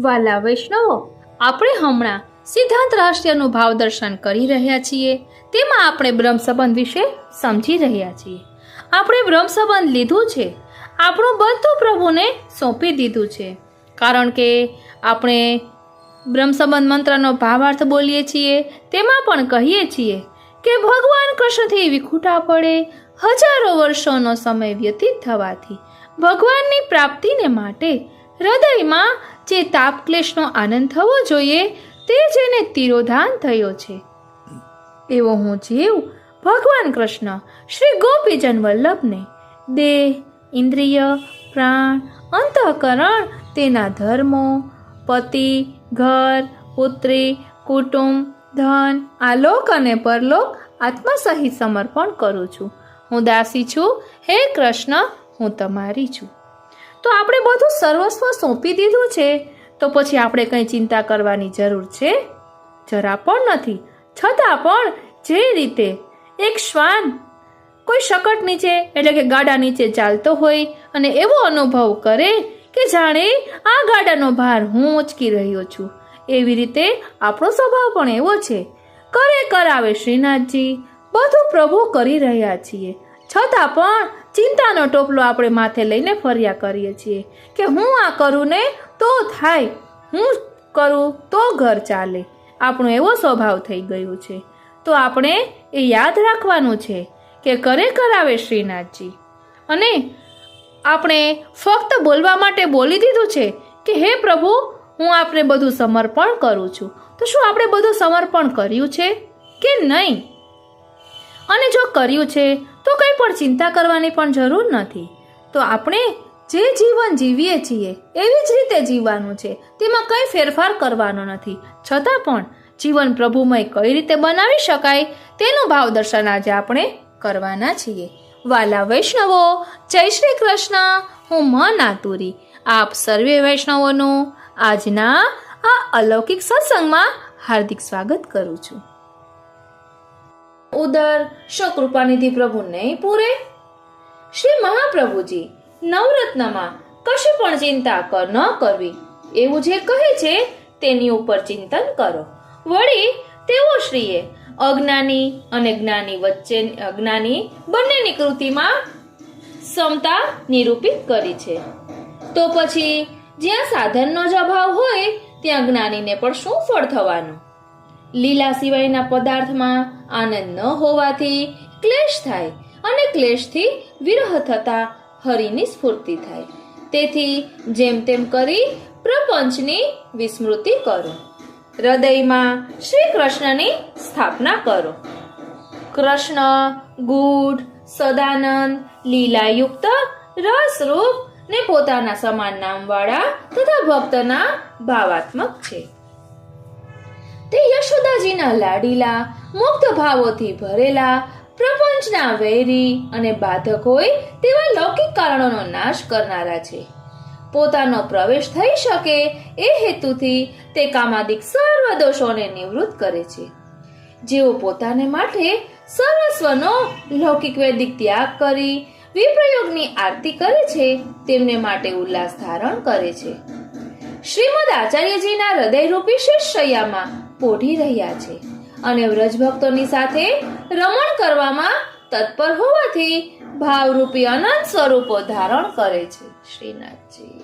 વાલા વૈષ્ણવો, આપણે હમણાં સિદ્ધાંત રહસ્યનું ભાવ દર્શન કરી રહ્યા છીએ. તેમાં આપણે બ્રહ્મ સંબંધ વિશે સમજી રહ્યા છીએ. આપણે બ્રહ્મ સંબંધ લીધું છે, આપણું બધું પ્રભુને સોંપી દીધું છે. કારણ કે આપણે બ્રહ્મ સંબંધ મંત્રનો ભાવાર્થ બોલીએ છીએ, તેમાં પણ કહીએ છીએ કે ભગવાન કૃષ્ણથી વિખૂટા પડે હજારો વર્ષોનો સમય વ્યતીત થવાથી ભગવાનની પ્રાપ્તિને માટે હૃદયમાં જે તાપ ક્લેશનો આનંદ થવો જોઈએ તે જેને તિરોધાન થયો છે, એવો હું જીવ ભગવાન કૃષ્ણ શ્રી ગોપીજન વલ્લભને દેહ, ઇન્દ્રિય, પ્રાણ, અંતઃકરણ, તેના ધર્મો, પતિ, ઘર, પુત્રી, કુટુંબ, ધન, આલોક અને પરલોક આત્મા સહિત સમર્પણ કરું છું. હું દાસી છું, હે કૃષ્ણ, હું તમારી છું. તો આપણે બધું સર્વસ્વ સોંપી દીધું છે, તો પછી આપણે કંઈ ચિંતા કરવાની જરૂર છે? જરા પણ નથી. છતાં પણ જે રીતે એક શ્વાન કોઈ શકટ નીચે એટલે કે ગાડા નીચે ચાલતો હોય અને એવો અનુભવ કરે કે જાણે આ ગાડાનો ભાર હું ઉંચકી રહ્યો છું, એવી રીતે આપણો સ્વભાવ પણ એવો છે. કરે કરાવે શ્રીનાથજી, બધું પ્રભુ કરી રહ્યા છીએ, છતાં પણ ચિંતાનો ટોપલો આપણે માથે લઈને ફર્યા કરીએ છીએ કે હું આ કરું ને તો થાય, હું કરું તો ઘર ચાલે. આપણો એવો સ્વભાવ થઈ ગયો છે. તો આપણે એ યાદ રાખવાનું છે કે કરે કરાવે શ્રીનાથજી. અને આપણે ફક્ત બોલવા માટે બોલી દીધું છે કે હે પ્રભુ, હું આપને બધું સમર્પણ કરું છું. તો શું આપણે બધું સમર્પણ કર્યું છે કે નહીં? અને જો કર્યું છે તો કંઈ પણ ચિંતા કરવાની પણ જરૂર નથી. તો આપણે જે જીવન જીવીએ છીએ એવી જ રીતે જીવવાનું છે, તેમાં કંઈ ફેરફાર કરવાનો નથી. છતાં પણ જીવન પ્રભુમય કઈ રીતે બનાવી શકાય તેનું ભાવ દર્શન આજે આપણે કરવાના છીએ. વાલા વૈષ્ણવો, જય શ્રી કૃષ્ણ. હું મન આતુરી આપ સર્વે વૈષ્ણવોનું આજના આ અલૌકિક સત્સંગમાં હાર્દિક સ્વાગત કરું છું. ઉદર શો કૃપાનિધિ પ્રભુ નહીં પૂરે? શ્રી મહાપ્રભુજી નવરત્નમાં કશું પણ ચિંતા ન કરવી એવું જે કહે છે તેની ઉપર ચિંતન કરો. વળી તેઓ શ્રીએ અજ્ઞાની અને જ્ઞાની વચ્ચે અજ્ઞાની બંનેની કૃતિમાં સમતા નિરૂપિત કરી છે. તો પછી જ્યાં સાધનનો જ અભાવ હોય ત્યાં જ્ઞાનીને પણ શું ફળ થવાનું? લીલા સિવાયના પદાર્થમાં આનંદ ન હોવાથી ક્લેશ થાય અને ક્લેશથી વિરહ થતા હરિની સ્ફૂર્તિ થાય. તેથી જેમ તેમ કરી પ્રપંચની વિસ્મૃતિ કરો. હૃદયમાં શ્રી કૃષ્ણની સ્થાપના કરો. કૃષ્ણ ગૂઢ, સદાનંદ, લીલાયુક્ત, રસરૂપ ને પોતાના સમાન નામવાળા તથા ભક્તના ભાવાત્મક છે. તે યશોદાજીના લાડીલા, મુક્ત ભાવોથી ભરેલા, પ્રપંચના વૈરી અને બાધક હોય તેવા લૌકિક કારણોનો નાશ કરનારા છે. પોતાનો પ્રવેશ થઈ શકે એ હેતુથી તે કામાદિક સર્વ દોષોને નિવૃત્ત કરે છે. જેઓ પોતાને માટે સર્વસ્વનો લૌકિક વૈદિક ત્યાગ કરી વિપ્રયોગની આરતી કરે છે, તેમને માટે ઉલ્લાસ ધારણ કરે છે. શ્રીમદ આચાર્યજીના હૃદયરૂપી શિષ્યયામાં પોઢી રહ્યા છે અને વ્રજભક્તોની સાથે રમણ કરવામાં તત્પર હોવાથી ભાવરૂપી અનંત સ્વરૂપો ધારણ કરે છે. શ્રીનાથજી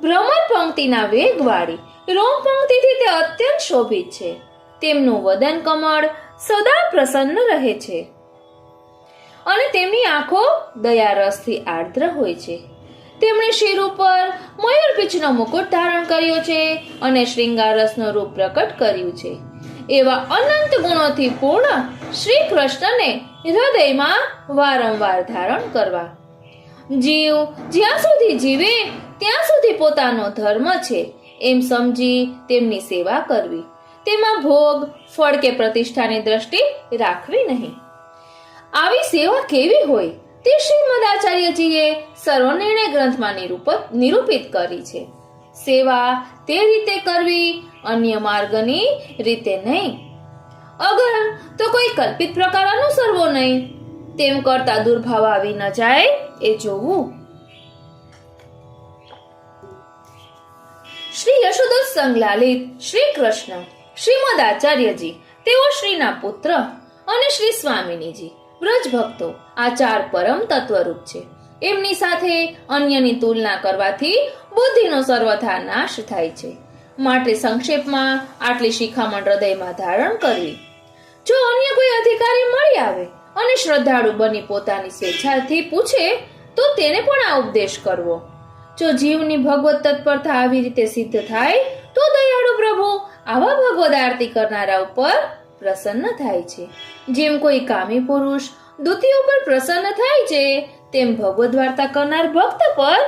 ભ્રમર પંક્તિના વેગવાળી રોમ પંક્તિથી તે અત્યંત શોભિત છે. તેમનું વદન કમળ સદા પ્રસન્ન રહે છે અને તેમની આંખો દયારસથી આર્દ્ર હોય છે. તેમણે શિર ઉપર મયુરપીંછનો મુકુટ ધારણ કર્યો છે અને શ્રૃંગારસનું રૂપ પ્રકટ કર્યું છે. એવા અનંત ગુણોથી પૂર્ણ શ્રી કૃષ્ણને હૃદયમાં વારંવાર ધારણ કરવા. જીવ જ્યાં સુધી જીવે ત્યાં સુધી પોતાનો ધર્મ છે એમ સમજી તેમની સેવા કરવી. તેમાં ભોગ, ફળ કે પ્રતિષ્ઠાની દ્રષ્ટિ રાખવી નહીં. આવી સેવા કેવી હોય તે શ્રીમદ આચાર્યજીએ સર્વનિર્ણય ગ્રંથમાં નિરૂપિત કરી છે. સેવા તે રીતે કરવી, અન્ય માર્ગની રીતે નહીં. અગર તો કોઈ કલ્પિત પ્રકાર અનુસરવો નહીં. તેમ કરતા દુર્ભાવ આવી ન જાય એ જોવું. શ્રી યશોદોત્સંગ લાલિત શ્રી કૃષ્ણ શ્રીમદ આચાર્યજી તેઓ શ્રીના પુત્ર અને શ્રી સ્વામિનીજી વ્રજ ભક્તો આ ચાર પરમ તત્વરૂપ છે. એમની સાથે અન્યની તુલના કરવાથી બુદ્ધિનો સર્વથા નાશ થાય છે. માટે સંક્ષેપમાં આટલી શિખામણ હૃદયમાં ધારણ કરવી. જો અન્ય કોઈ અધિકારી મળી આવે અને શ્રદ્ધાળુ બની પોતાની સ્વેચ્છાથી પૂછે તો તેને પણ આ ઉપદેશ કરવો. જો જીવની ભગવત તત્પરતા આવી રીતે સિદ્ધ થાય તો દયાળુ પ્રભુ આવા ભગવદ આરતી કરનારા ઉપર પ્રસન્ન થાય છે. જેમ કોઈ કામી પુરુષ દુતી ઉપર પ્રસન્ન થાય છે તેમ ભગવદ વાર્તા કરનાર ભક્ત પર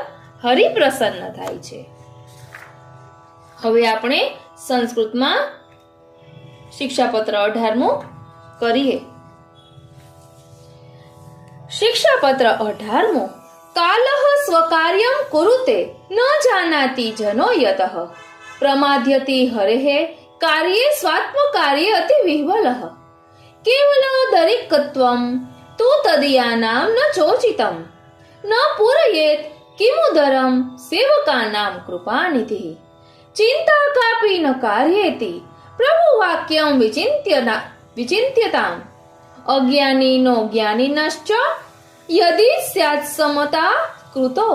હરિ પ્રસન્ન થાય છે. હવે આપણે સંસ્કૃતમાં શિક્ષાપત્ર 18મું કરીએ. શિક્ષાપત્ર 18મું. કાલઃ સ્વકાર્યં કુરુતે ન જાનાતિ જનો યતઃ પ્રમાદ્યતિ હરેઃ કાર્યે સ્વાત્મકાર્યે અતિ વિહ્વલઃ કેવલ દરિકત્વં તુ તદીયાનામ ન ચોચિતં ન પૂરયેત કિમુદરમ સેવકાનામ કૃપાનિધિ ચિંતા કાપી ન કાર્યેતિ પ્રભુ વાક્યં વિચિંત્યતામ અજ્ઞાનીનો જ્ઞાનિનશ્ચ યદિ સ્યાત્ સમતા કૃતો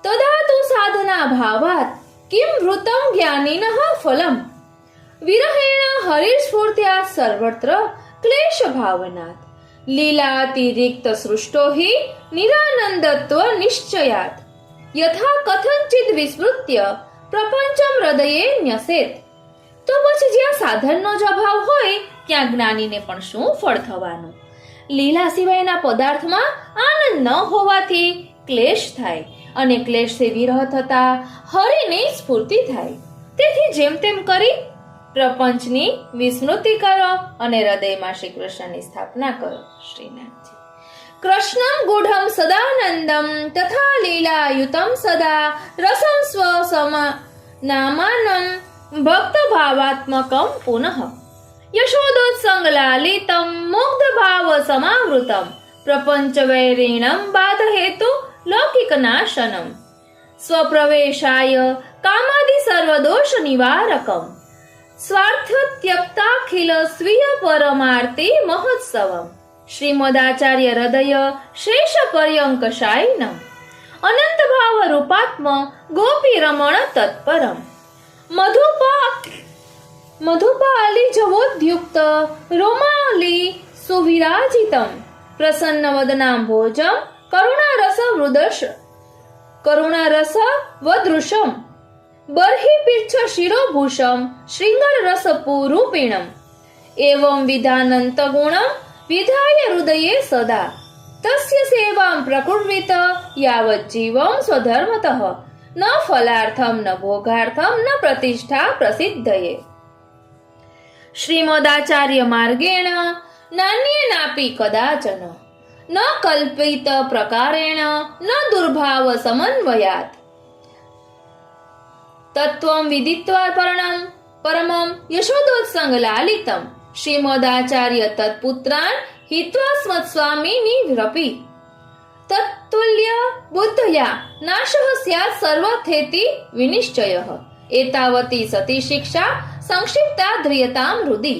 તદા તુ સાધના ભાવાત કિમ વૃતમ જ્ઞાનિનઃ ફલમ વિરહેણ હરિસ્ફૂર્ત્યા સર્વત્ર ક્લેશ ભાવનાત લીલાતિરિક્ત સૃષ્ટો હિ નિરાનંદત્વ નિશ્ચયાત યથા કથંચિત વિસ્મૃત્ય પ્રપંચમ હૃદયે ન્યસેત. તો પછી જ્યાં સાધનનો જ અભાવ હોય ત્યાં જ્ઞાનીને પણ શું ફળ થવાનું? લીલા સિવાયના પદાર્થમાં આનંદ ન હોવાથી ક્લેશ થાય અને ક્લેશથી વિરહ થતા હરિની સ્ફૂર્તિ થાય. તેથી જેમ તેમ કરી પ્રપંચની વિસ્મૃતિ કરો અને હૃદયમાં શ્રી કૃષ્ણની સ્થાપના કરો. શ્રીનાથજી. કૃષ્ણં ગુઢમ સદાનંદમ તથા લીલાયુતમ સદા રસં સ્વ સમ નામાનમ ભક્ત ભાવાત્મકમ પુનઃ યશોદોત્સંગ લાલિતમ મુગ્ધ ભાવ સમાવૃતમ પ્રપંચ વૈરીણમ બાધ હેતુ લૌકિક નાશનમ સ્વપ્રવેશાય કામાદિ સર્વદોષ નિવારકમ સ્વાર્થ ત્યક્તાખિલ સ્વીય પરમાર્તિ મહોત્સવમ શ્રીમદાચાર્ય હૃદય શેષ પર્યંક શાયિનમ અનંત ભાવ રૂપાત્મ ગોપી રમણ તત્પરમ મધુપાલી જવોદ્યુક્ત રોમાલી સુવિરાજિતમ પ્રસન્ન વદનામ ભોજમ કરુણારસ વદૃશમ બર્હિ પીચ્છ શિરોભૂષમ શ્રીંગર રસ પૂરૂપિણમ એવં વિધાનંત ગુણમ વિધાય હૃદયે સદા તસ્ય સેવાં પ્રકુર્વિત યાવત જીવમ સ્વધર્મતઃ ન ફલાર્થમ ન ભોગાર્થમ ન પ્રતિષ્ઠા પ્રસિદ્ધયે. શ્રીમદાચાર્ય માર્ગેણ નાન્યેનાપી કદાચન ન કલ્પિત પ્રકારેણ ન દુર્ભાવ સમન્વયાત તત્વં વિદિત્વા પરમં યશોદોત્સંગ લાલિતમ શ્રીમદાચાર્ય તત્પુત્રાન હિત્વા સ્મત્સ્વામિની વ્રપી તત્તુલ્ય બુદ્ધયા નાશઃ સ્યાत् સર્વથેતિ વિનિશ્ચયઃ એતાવતી સતી શિક્ષા સંક્ષિપ્તા ધ્રિયતામ હૃદિ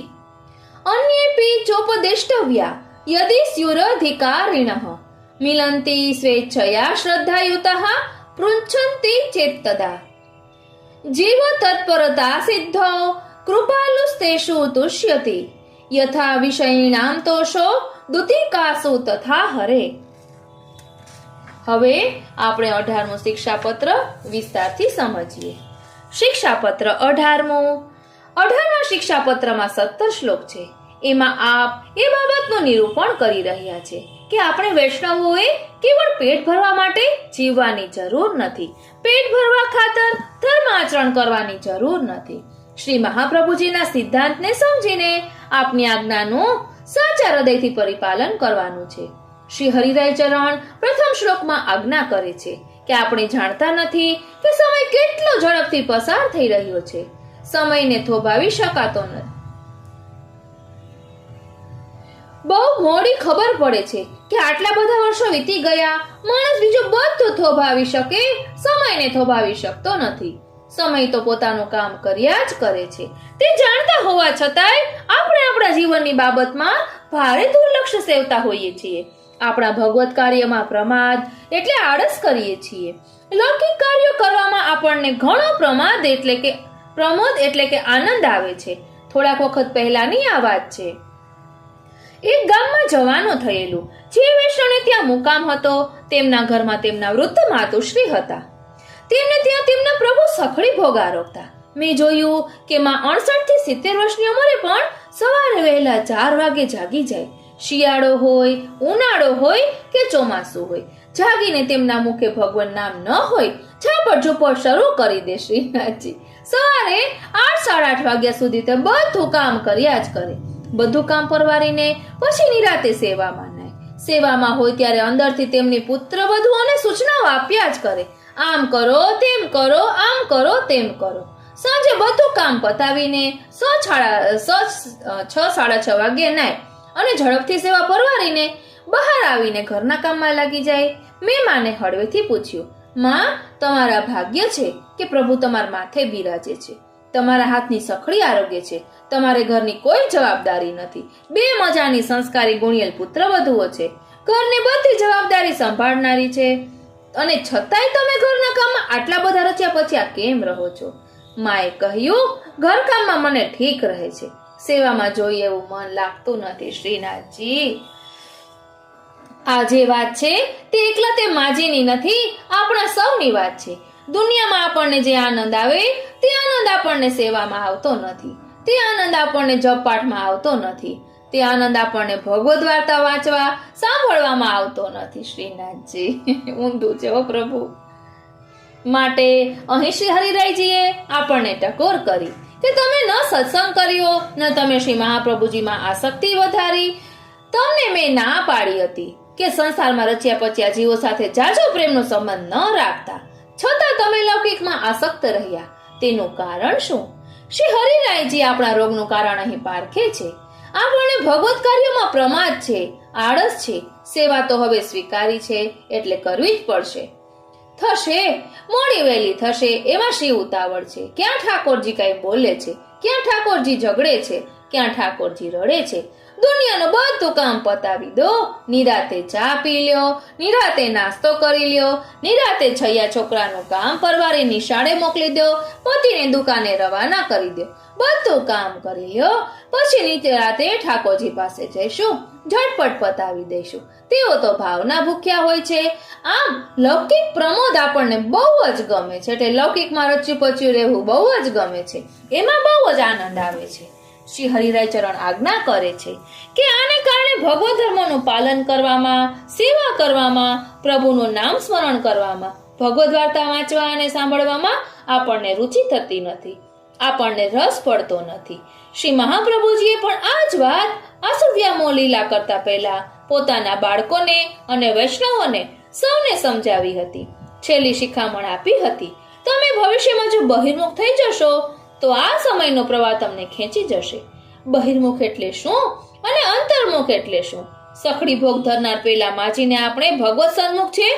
અન્યેપી ચોપદેષ્ટવ્યા યદિ સ્યુરધિકારિણઃ મિલન્તિ સ્વેચ્છયા શ્રદ્ધાયુતઃ પૃચ્છન્તિ ચેત્તદા જીવ તત્પરતા સિદ્ધો કૃપાલુસ્તેષુ તુષ્યતિ યથા વિષયિણામ તોષો દુતિકાસુ તથા હરે. હવે આપણે 18મું શિક્ષાપત્ર વિસ્તારથી સમજીએ. શિક્ષાપત્ર 18મા શિક્ષાપત્રમાં 17 શ્લોક છે. એમાં આપ એ બાબતનું નિરૂપણ કરી રહ્યા છે કે આપણે વૈષ્ણવોએ કેવળ પેટ ભરવા માટે જીવવાની જરૂર નથી. પેટ ભરવા ખાતર ધર્મ આચરણ કરવાની જરૂર નથી. શ્રી મહાપ્રભુજીના સિદ્ધાંતને સમજીને આપની આજ્ઞાનું સાચા હૃદયથી પરિપાલન કરવાનું છે. શ્રી હરિરાય ચરણ પ્રથમ શ્લોકમાં આજ્ઞા કરે છે કે આપણે જાણતા નથી કે સમય કેટલો ઝડપથી પસાર થઈ રહ્યો છે. સમયને થોભાવી શકાતો નથી. બહુ મોડી ખબર પડે છે કે આટલા બધા વર્ષો વીતી ગયા. માણસ બીજો બધું થોભાવી શકે, સમયને થોભાવી શકતો નથી. સમય તો પોતાનું કામ કર્યા જ કરે છે. તે જાણતા હોવા છતાંય આપણે આપણા જીવનની બાબતમાં ભારે દુર્લક્ષ્ય સેવતા હોઈએ છીએ. આપણા ભગવત કાર્યમાં પ્રમાદ એટલે આળસ કરીએ છીએ. લૌકિક કાર્યો કરવામાં આપણને ઘણો પ્રમોદ એટલે કે આનંદ આવે છે. થોડાક વખત પહેલાની આ વાત છે. એક ગામમાં જવાનું થયેલું. જે વૈષ્ણવને ત્યાં મુકામ હતો તેમના ઘરમાં તેમના વૃદ્ધ માતુશ્રી હતા. તેમને ત્યાં તેમના પ્રભુ સખડી ભોગ આરોગતા. મેં જોયું કે માં 68 થી 70 વર્ષની ઉંમરે પણ સવારે વહેલા 4 વાગે જાગી જાય. શિયાળો હોય, ઉનાળો હોય કે ચોમાસું હોય, જાગીને તેમના મુખે ભગવાન નામ ન હોય, ઝાપટ ઝૂપટ શરૂ કરી દે શ્રીનાથજી. સવારે 8-8:30 વાગ્યા સુધી તે બધું કામ કર્યા જ કરે. બધું કામ પરવારીને પછી નિરાતે સેવામાં નાય. સેવામાં હોય ત્યારે અંદરથી તેમની પુત્ર વધુઓને સૂચનાઓ આપ્યા જ કરે. આમ કરો, તેમ કરો, આમ કરો, તેમ કરો. સાંજે બધું કામ પતાવીને 6-6:30 વાગ્યે નાય અને ઝડપથી સેવા પરવારીને બહાર આવીને ઘરના કામમાં લાગી જાય. મેં માને હળવેથી પૂછ્યું, માં, તમારા ભાગ્ય છે કે પ્રભુ તમારા માથે બિરાજે છે. તમારા હાથની સખડી આરોગ્ય છે. તમારે ઘરની કોઈ જવાબદારી નથી. 2 મજાની સંસ્કારી ગુણિયલ પુત્ર વધુઓ છે. ઘરની બધી જવાબદારી સંભાળનારી છે. અને છતાંય તમે ઘરના કામમાં આટલા બધા રચ્યા પચ્યા કેમ રહો છો? માએ કહ્યું, ઘરકામમાં મને ઠીક રહે છે. સેવામાં જોઈએ એવું મન લાગતું નથી શ્રીનાથજી. આ જે વાત છે તે એકલા તે માજીની નથી, આપણા સૌની વાત છે. દુનિયામાં આપણને જે આનંદ આવે તે આનંદ આપણને સેવામાં આવતો નથી. તે આનંદ આપણને જપ પાઠમાં આવતો નથી. તે આનંદ આપણને ભગવદ વાર્તા વાંચવા સાંભળવામાં આવતો નથી શ્રીનાથજી. ઊંધું છે ઓ પ્રભુ. માટે અહીં શ્રી હરિરાયજીએ આપણને ટકોર કરી કે તમે ન સત્સંગ કર્યો, ન તમે શ્રી મહાપ્રભુજીમાં આસક્તિ વધારી. તમને મેં ના પાડી હતી કે સંસારમાં રચ્યા પચ્યા જીવો સાથે જાજો પ્રેમનો સંબંધ ન રાખતા, છતાં તમે લૌકિકમાં આસક્ત રહ્યા. તેનું કારણ શું? શ્રી હરિરાયજી આપણા રોગનું કારણ અહીં પારખે છે. આપણને ભગવત કાર્યોમાં પ્રમાદ છે, આળસ છે. સેવા તો હવે સ્વીકારી છે એટલે કરવી જ પડશે. થશે, મોડી વહેલી થશે એમાં શી ઉતાવળ છે? ક્યાં ઠાકોરજી કઈ બોલે છે? ક્યાં ઠાકોરજી ઝઘડે છે? ક્યાં ઠાકોરજી રડે છે? દુનિયાનું બધું કામ પતાવી દો, નિરાતે ચા પી લ્યો, નિરાતે નાસ્તો કરી લ્યો, નિરાતે છૈયા છોકરાનું કામ પરવારી નિશાળે મોકલી દો, પતિને દુકાને રવાના કરી દો, બધું કામ કરી લ્યો. પછી નિરાતે ઠાકોરજી પાસે જઈશું, ઝટપટ પતાવી દઈશું. તેઓ તો ભાવના ભૂખ્યા હોય છે. આમ લૌકિક પ્રમોદ આપણને બહુ જ ગમે છે. એટલે લૌકિકમાં રચ્યું પચ્યું રહેવું બહુ જ ગમે છે. એમાં બહુ જ આનંદ આવે છે. શ્રી હરિરાય ચરણ આજ્ઞા કરે છે કે આને કારણે ભગવત ધર્મનું પાલન કરવામાં, સેવા કરવામાં, પ્રભુનું નામ સ્મરણ કરવામાં, ભગવદ વાર્તા વાંચવા અને સાંભળવામાં આપણને રુચિ થતી નથી, આપણને રસ પડતો નથી. શ્રી મહાપ્રભુજીએ પણ આ જ વાત આસુવ્યામો લીલા કરતા પહેલા પોતાના બાળકોને અને વૈષ્ણવોને સૌને સમજાવી હતી. છેલ્લી શિખામણ આપી હતી, તમે ભવિષ્યમાં જો બહિર્મુખ થઈ જશો તો આ સમયનો પ્રવાહ તમને ખેંચી જશે. બહિર્મુખ એટલે શું અને અંતર્મુખ એટલે શું? સખડી ભોગ ધરનાર પેલા માજીને આપણે ભગવત સન્મુખ છે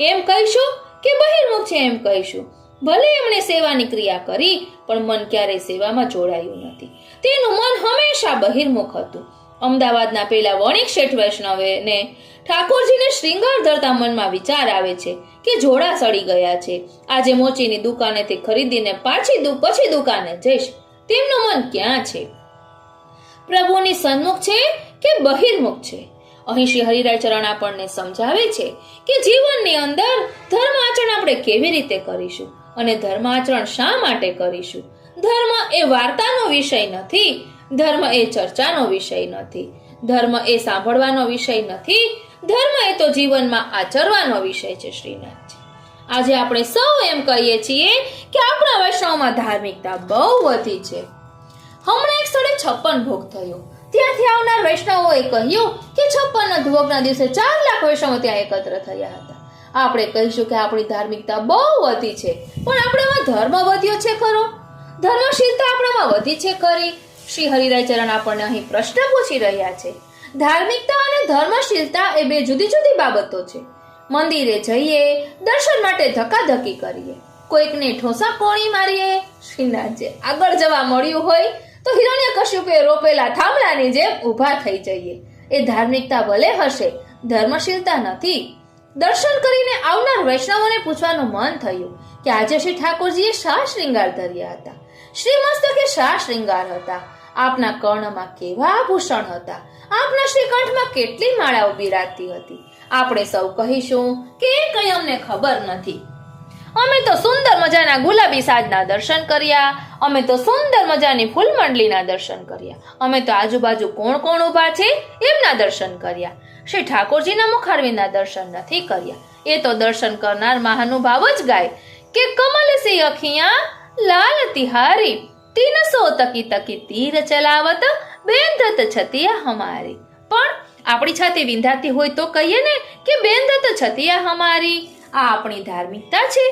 એમ કહીશું કે બહિર્મુખ છે એમ કહીશું? ભલે એમણે સેવાની ક્રિયા કરી પણ મન ક્યારેય સેવામાં જોડાયું નથી. તેનું મન હંમેશા બહિર્મુખ હતું. અમદાવાદના પેલા વણિક શેઠ વૈષ્ણવને ઠાકોરજીને શ્રીંગાર ધરતા મનમાં વિચાર આવે છે કે જોડા સડી ગયા છે. આજે મોચીની દુકાનેથી ખરીદીને પછી દુકાને જઈશ. તેમનું મન ક્યાં છે? પ્રભુની સન્મુખ છે કે બહિર્મુખ છે? અહીં શ્રી હરિરાય ચરણ આપણને સમજાવે છે કે જીવનની અંદર ધર્મ આચરણ આપણે કેવી રીતે કરીશું અને ધર્મ આચરણ શા માટે કરીશું. ધર્મ એ વાર્તાનો વિષય નથી, ધર્મ એ ચર્ચાનો વિષય નથી, ધર્મ એ સાંભળવાનો વિષય નથી, ધર્મ એ તો જીવનમાં આચરવાનો વિષય છે શ્રીનાથજી. આજે આપણે સૌ એમ કહીએ છીએ કે આપણા વૈષ્ણવમાં ધાર્મિકતા બહુ વધી છે. હમણાં એક સ્થળે 56 ભોગ થયો. ત્યાંથી આવનાર વૈષ્ણવોએ કહ્યું કે 56 ભોગના દિવસે 4 લાખ વૈષ્ણવો ત્યાં એકત્ર થયા હતા. આપણે કહીશું કે આપણી ધાર્મિકતા બહુ વધી છે, પણ આપણામાં ધર્મ વધ્યો છે ખરો? ધર્મશીલતા આપણામાં વધી છે ખરી? શ્રી હરિરાય ચરણ આપણને અહીં પ્રશ્ન પૂછી રહ્યા છે. ધાર્મિકતા અને ધર્મશીલતા એ બે જુદી જુદી બાબતો છે. મંદિરે જઈએ, દર્શન માટે ધક્કાધક્કી કરીએ, કોઈકને ઠોસા કોણી મારીએ. શ્રીનાથજી આગળ જવા મળ્યું હોય તો હિરણ્યકશ્યપે રોપેલા થાંભલાની જેમ ઊભા થઈ જઈએ. એ ધાર્મિકતા ભલે હશે, ધર્મશીલતા નથી. દર્શન કરીને આવનાર વૈષ્ણવોને પૂછવાનું મન થયું કે આજે શ્રી ઠાકોરજીએ શા શ્રૃંગાર ધર્યા હતા, શ્રી મસ્તકે શા શ્રૃંગાર હતા, આપના કર્ણમાં કેવા આભૂષણ હતા, આપના શ્રીકંઠમાં કેટલી માળાઓ બિરાજતી હતી. આપણે સૌ કહીશું કે એ કંઈ અમને ખબર નથી. અમે તો સુંદર મજાના ગુલાબી સાજના દર્શન કર્યા, અમે તો સુંદર મજાની ફૂલમંડલીના દર્શન કર્યા, અમે તો આજુબાજુ કોણ કોણ ઊભા છે એમના દર્શન કર્યા. શ્રી ઠાકોરજીના મુખારવિંદના દર્શન નથી કર્યા. એ તો દર્શન કરનાર મહાનુભાવ જ ગાય કે કમલ સી અખિયા લાલ તિહારી, 300 તકી તકી તીર ચલાવત બેંધત છતિયા હમારી. પણ આપણી છાતી વિંધાતી હોય તો કહીએ ને કે બેંધત છતિયા હમારી. આ આપણી ધાર્મિકતા છે.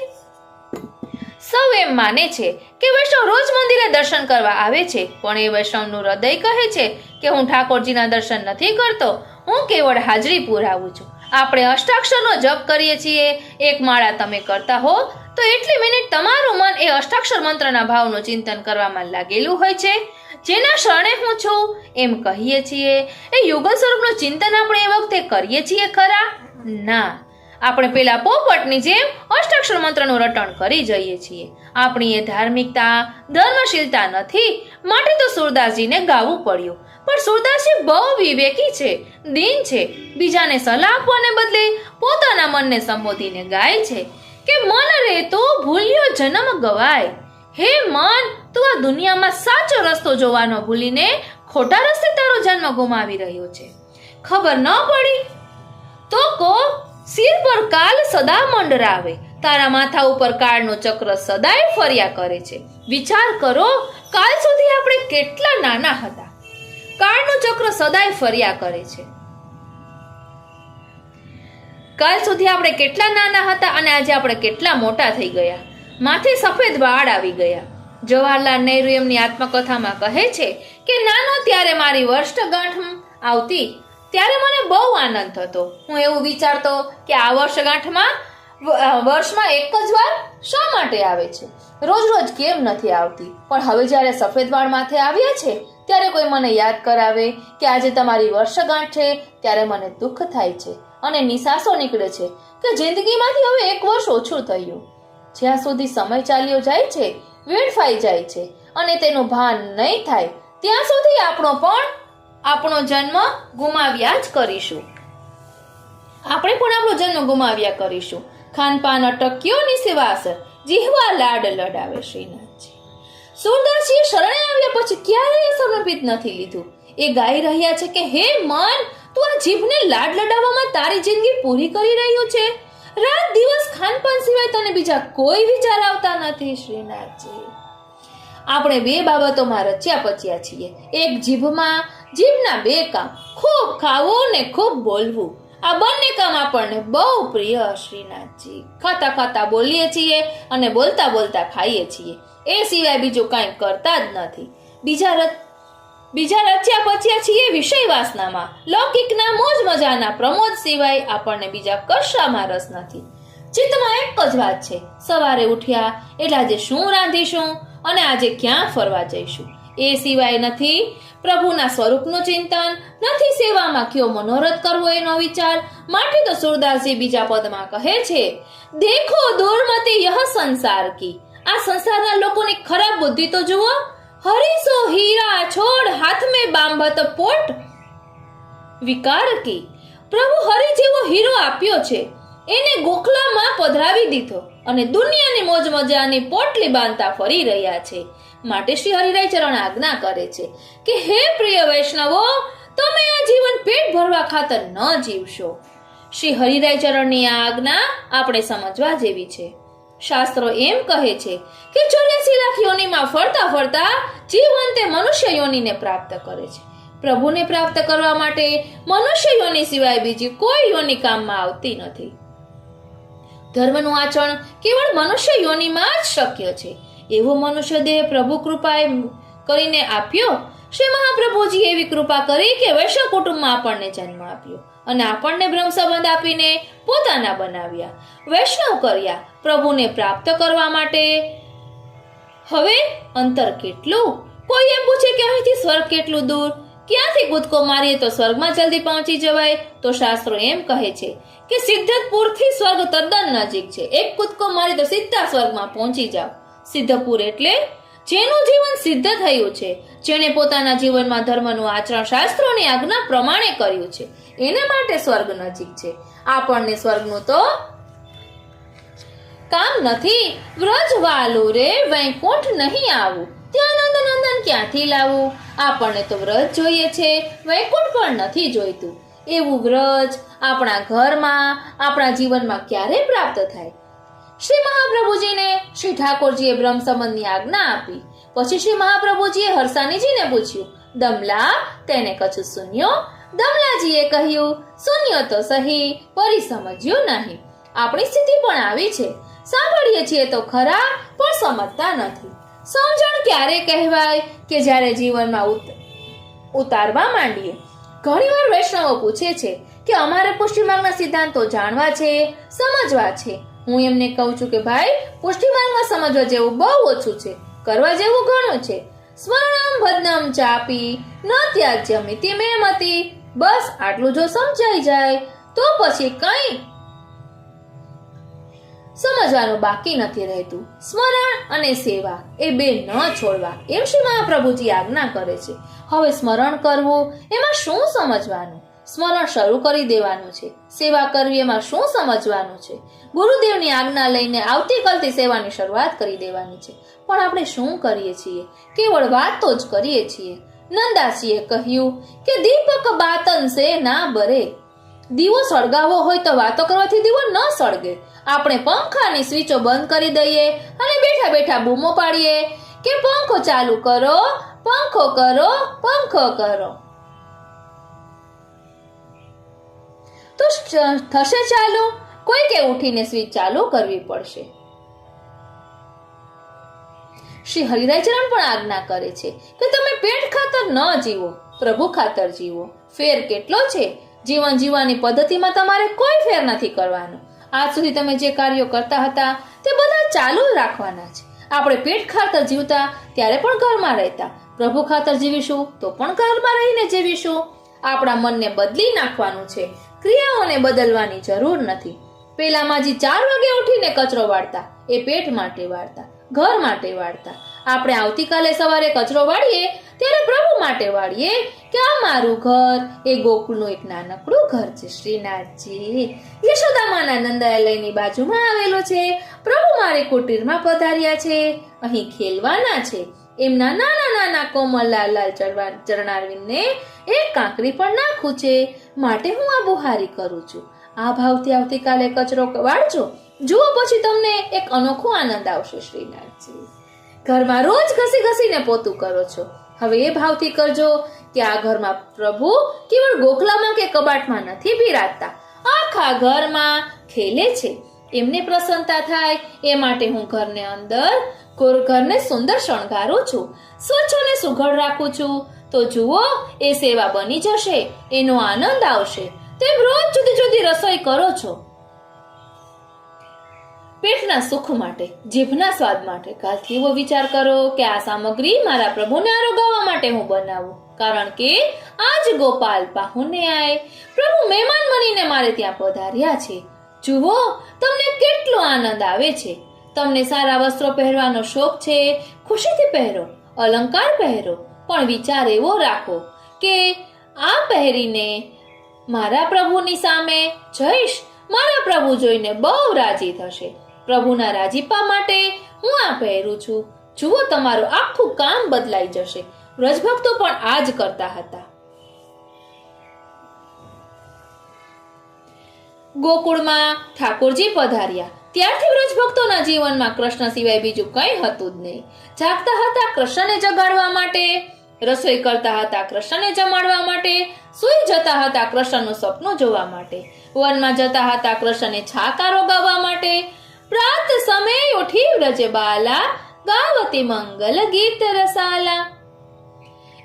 સૌ એમ માને છે કે વૈષ્ણવ રોજ મંદિરે દર્શન કરવા આવે છે, પણ એ વૈષ્ણવનું હૃદય કહે છે કે હું ઠાકોરજીના દર્શન નથી કરતો, હું કેવળ હાજરી પુરાવું છું. આપણે અષ્ટાક્ષરનો જપ કરીએ છીએ, એક માળા તમે કરતા હો તો એટલી મિનિટ તમારું મન એ અષ્ટાક્ષર મંત્રના ભાવનું ચિંતન કરવામાં લાગેલું હોય છે. જેના શરણે હું છું એમ કહીએ છીએ, એ યુગલ સ્વરૂપનું ચિંતન આપણે એ વખતે કરીએ છીએ ખરા? ના, આપણે પેલા પોપટની જેમ અષ્ટાક્ષર મંત્રનું રટણ કરી જઈએ છીએ. આપણી એ ધાર્મિકતા, ધર્મશીલતા નથી. માટે તો સુરદાસજીને ગાવું પડ્યું. પણ સુરદાસજી બહુ વિવેકી છે, દીન છે. બીજાને સલાહ આપવાને બદલે પોતાના મનને સંબોધીને ગાય છે કે મન રે તો ભૂલ્યો જન્મ ગવાય. હે મન, તું આ દુનિયામાં સાચો રસ્તો જોવાનો ભૂલીને ખોટા રસ્તે તારો જન્મ ગુમાવી રહ્યો છે. ખબર ન પડી તો કો સિર પર કાલ સદા મંડરાવે. તારા માથા ઉપર કાળનું ચક્ર સદાય ફર્યા કરે છે. વિચાર કરો, કાલ સુધી આપણે કેટલા નાના હતા. કાળનું ચક્ર સદાય ફર્યા કરે છે. કાલ સુધી આપણે કેટલા નાના હતા અને આજે આપણે કેટલા મોટા થઈ ગયા. માથે સફેદ વાળ આવી ગયા. જવાહરલાલ નહેરુ એમની આત્મકથામાં કહે છે કે નાનો ત્યારે મારી વર્ષગાંઠ આવતી ત્યારે મને બહુ આનંદ થતો. હું એવું વિચારતો કે આ વર્ષમાં એક જ વાર શા માટે આવે છે, રોજ રોજ કેમ નથી આવતી. પણ હવે જ્યારે સફેદ વાળ માથે આવ્યા છે ત્યારે કોઈ મને યાદ કરાવે કે આજે તમારી વર્ષગાંઠ છે ત્યારે મને દુઃખ થાય છે અને નિસાસો નીકળે છે કે જિંદગીમાંથી હવે એક વર્ષ ઓછું થયું. જ્યાં સુધી સમય ચાલ્યો જાય છે, વેડફાઈ જાય છે અને તેનું ભાન નહીં થાય ત્યાં સુધી આપણો જન્મ ગુમાવ્યા જ કરીશું. આપણે પણ આપણો જન્મ ગુમાવ્યા કરીશું. ખાનપાન અટક્યો નિસવાસ, જીહવા લાડ લડાવે. શ્રીનાથજી સુરદાસજીએ શરણે આવ્યા પછી ક્યારેય સમર્પિત નથી લીધું. એ ગાઈ રહ્યા છે કે હે મન, તું આ જીભને લાડ લડાવવામાં તારી જિંદગી પૂરી કરી રહ્યું છે. રાત દિવસ ખાનપાન સિવાય તને બીજા કોઈ વિચાર આવતા નથી. શ્રીનાથજી આપણે બે બાબતોમાં રચ્યા પચ્યા છીએ. એક જીભના બે કામ, ખૂબ ખાવું ને ખૂબ બોલવું. આ બંને કામ આપણને બહુ પ્રિય. શ્રીનાથજી ખાતા ખાતા બોલીએ છીએ અને બોલતા બોલતા ખાઈએ છીએ. એ સિવાય બીજું કાંઈ કરતા જ નથી. બીજા રચ્યા પચ્યા છીએ વિષય વાસનામાં, લૌકિકના મોજ મજાના પ્રમોદ સિવાય આપણને બીજા કશામાં રસ નથી. ચિત્તમાં એક જ વાત છે, સવારે ઉઠ્યા એટલે આજે શું રાંધીશું અને આજે ક્યાં ફરવા જઈશું. એ સિવાય નથી પ્રભુના સ્વરૂપનું ચિંતન, નથી સેવામાં કયો મનોરથ કરવો એનો વિચાર. માટે તો સુરદાસજી બીજા પદમાં કહે છે, દેખો દુર્મતિ યહ સંસાર કી. આ સંસારના લોકોની ખરાબ બુદ્ધિ તો જુઓ. હરીસો હીરા છોડ હાથ મેં બાંભત પોટ વિકાર કી. પ્રભુ હરિ જેવો હીરો આપ્યો છે, એને ગોખલામાં પધરાવી દીધો અને દુનિયાની મોજ મજાની પોટલી બાંધતા ફરી રહ્યા છે. માટે શ્રી હરિરાય ચરણ આજ્ઞા કરે છે કે હે પ્રિય વૈષ્ણવો, તમે આ જીવન પેટ ભરવા ખાતર ન જીવશો. શ્રી હરિરાય ચરણની આ આજ્ઞા આપણે સમજવા જેવી છે. શાસ્ત્રો એમ કહે છે કે 84 લાખ યોનિમાં ફરતા ફરતા જીવન તે મનુષ્ય યોનિને પ્રાપ્ત કરે છે. પ્રભુને પ્રાપ્ત કરવા માટે મનુષ્ય યોનિ સિવાય બીજી કોઈ યોનિ કામમાં આવતી નથી. ધર્મનું આચરણ કેવળ મનુષ્ય યોનિમાં જ શક્ય છે. એવો મનુષ્ય દેહ પ્રભુ કૃપાએ કરીને આપ્યો. શ્રી મહાપ્રભુજી એવી કૃપા કરી કે વૈષ્ણવ કુટુંબમાં આપણને જન્મ આપ્યો અને આપણને બ્રહ્મ સંબંધ આપીને પોતાના બનાવ્યા, વૈષ્ણવ કર્યા પ્રભુને પ્રાપ્ત કરવા માટે. હવે અંતર કેટલું? કોઈ એમ પૂછે કે અહીંથી સ્વર્ગ કેટલું દૂર, ક્યાંથી કૂદકો મારીએ તો સ્વર્ગમાં જલ્દી પહોંચી જવાય? તો શાસ્ત્રો એમ કહે છે કે સિદ્ધપુરથી સ્વર્ગ તદ્દન નજીક છે. એક કૂદકો મારી તો સીધા સ્વર્ગમાં પહોંચી જાવ. સિદ્ધપુર એટલે જેનું જીવન સિદ્ધ થયું છે, જેણે પોતાના જીવનમાં ધર્મનું આચરણ શાસ્ત્રોની આજ્ઞા પ્રમાણે કર્યું છે, એના માટે સ્વર્ગ નજીક છે. આપણને સ્વર્ગનું તો કામ નથી. વ્રજ વાલું રે વૈકુંઠ નહીં આવું, ત્યાં નંદનંદન ક્યાંથી લાવું? આપણને તો વ્રજ જોઈએ છે, વૈકુંઠ પણ નથી જોઈતું. એવું વ્રજ આપણા ઘરમાં, આપણા જીવનમાં ક્યારે પ્રાપ્ત થાય? શ્રી મહાપ્રભુજીને શ્રી ઠાકોરજીએ બ્રહ્મ સંબંધની આજ્ઞા આપી. પછી શ્રી મહાપ્રભુજીએ હરસાનીજીને પૂછ્યું, દમલા તેને કછું સુન્યો? દમલાજીએ કહ્યું, સુન્યો તો સહી, પરી સમજ્યો નહીં. આપણી સ્થિતિ પણ આવી છે, સાંભળીએ છીએ તો ખરા પણ સમજતા નથી. સમજણ ક્યારે કહેવાય? કે જ્યારે જીવનમાં ઉતારવા માંડીએ. ઘણીવાર વૈષ્ણવો પૂછે છે કે અમારે પુષ્ટિ માર્ગના સિદ્ધાંતો જાણવા છે, સમજવા છે. હું એમને કહું છું કે ભાઈ, પુષ્ટિ માર્ગમાં સમજવા જેવું બહુ ઓછું છે, કરવા જેવું ઘણું છે. સ્મરણમ ભદ્નમ ચાપી ન ત્યાજ્યમિતિ મેમતિ. બસ આટલું જો સમજાઈ જાય તો પછી કંઈ સમજવાનું બાકી નથી રહેતું. સ્મરણ અને સેવા એ બે ન છોડવા, એમ શ્રી મહાપ્રભુજી આજ્ઞા કરે છે. હવે સ્મરણ કરવું એમાં શું સમજવાનું? સ્મરણ શરૂ કરી દેવાનું છે. સેવા કરવી એમાં શું સમજવાનું છે? ગુરુદેવની આજ્ઞા લઈને આવતીકાલથી સેવાની શરૂઆત કરી દેવાની છે. પણ આપણે શું કરીએ છીએ? કેવળ વાતો જ કરીએ છીએ. નંદાસીએ કહ્યું કે દીપક બાતન સે ના બરે. દીવો સળગાવવો હોય તો વાતો કરવાથી દીવો ન સળગે. આપણે પંખાની સ્વિચો બંધ કરી દઈએ અને બેઠા બેઠા બૂમો પાડીએ કે પંખો ચાલુ કરો, પંખો કરો, પંખો કરો, તો થશે ચાલુ? કોઈકે ઉઠીને સ્વિચ ચાલુ કરવી પડશે. શ્રી હરિરાયચરણ પણ આજ્ઞા કરે છે કે તમે પેટ ખાતર ન જીવો, પ્રભુ ખાતર જીવો. ફેર કેટલો છે? જીવન જીવવાની પદ્ધતિમાં તમારે કોઈ ફેર નથી કરવાનો. આજ સુધી તમે જે કાર્યો કરતા હતા તે બધા ચાલુ જ રાખવાના છે. આપણે પેટ ખાતર જીવતા ત્યારે પણ ઘરમાં રહેતા, પ્રભુ ખાતર જીવીશું તો પણ ઘરમાં રહીને જીવીશું. આપણા મનને બદલી નાખવાનું છે, ક્રિયાઓને બદલવાની જરૂર નથી. પેલા માજી 4 વાગે ઉઠીને કચરો વાળતા, એ પેટ માટે વાળતા, ઘર માટે વાળતા. આપણે આવતીકાલે સવારે કચરો વાળીએ ત્યારે પ્રભુ માટે વાળીએ કે આ મારું ઘર એ ગોકુળનું એક નાનકડું ઘર છે. શ્રીનાથજી યશોદામાના નંદાલયની બાજુમાં આવેલો છે. પ્રભુ મારી કુટીરમાં પધાર્યા છે, અહીં ખેલવાના છે. એમના નાના નાના કોમળ લાલ લાલ ચરણારવિંદને એક કાંકરી પણ નાખું છે, માટે હું આ બુહારી કરું છું. આ ભાવથી આવતીકાલે કચરો વાળજો, જુઓ પછી તમને એક અનોખો આનંદ આવશે. શ્રીનાથજી ઘરમાં રોજ ઘસી ઘસીને પોતું કરો છો, હવે એ ભાવથી કરજો કે આ ઘરમાં પ્રભુ કેવળ ગોખલામાં કે કબાટમાં નથી બિરાજતા, આખા ઘરમાં ખેલે છે. એમને પ્રસન્નતા થાય એ માટે હું ઘરને સુંદર શણગારું છું, સ્વચ્છ અને સુઘડ રાખું છું. તો જુઓ એ સેવા બની જશે, એનો આનંદ આવશે. તેમ રોજ જુદી જુદી રસોઈ કરો છો, પેટના સુખ માટે, જીભના સ્વાદ માટે. કાલથી એવો વિચાર કરો કે આ સામગ્રી મારા પ્રભુને આરોગાવવા માટે હું બનાવું, કારણ કે આજ ગોપાલ પાહુને આય, પ્રભુ મહેમાન બનીને મારે ત્યાં પધાર્યા છે. જુઓ તમને કેટલો આનંદ આવે છે. તમને સારા વસ્ત્રો પહેરવાનો શોખ છે, ખુશીથી પહેરો, અલંકાર પહેરો, પણ વિચાર એવો રાખો કે આ પહેરીને મારા પ્રભુની સામે જઈશ, મારા પ્રભુ જોઈને બહુ રાજી થશે. પ્રભુના રાજીપા માટે હું આ પહેરું છું. જુઓ તમારું આખું કામ બદલાઈ જશે. વ્રજભક્તો પણ આ જ કરતા હતા. ગોકુળમાં ઠાકોરજી પધાર્યા ત્યારથી વ્રજભક્તોના જીવનમાં કૃષ્ણ સિવાય બીજું કંઈ હતું જ નહીં. જાગતા હતા કૃષ્ણને જગાડવા માટે, રસોઈ કરતા હતા કૃષ્ણને જમાડવા માટે, સૂઈ જતા હતા કૃષ્ણનું સપનું જોવા માટે, વનમાં જતા હતા કૃષ્ણને છાક આરોગાવવા માટે, પ્રાત સમય ઉઠી વ્રજબાલા ગાવતી મંગલ ગીત રસાલા.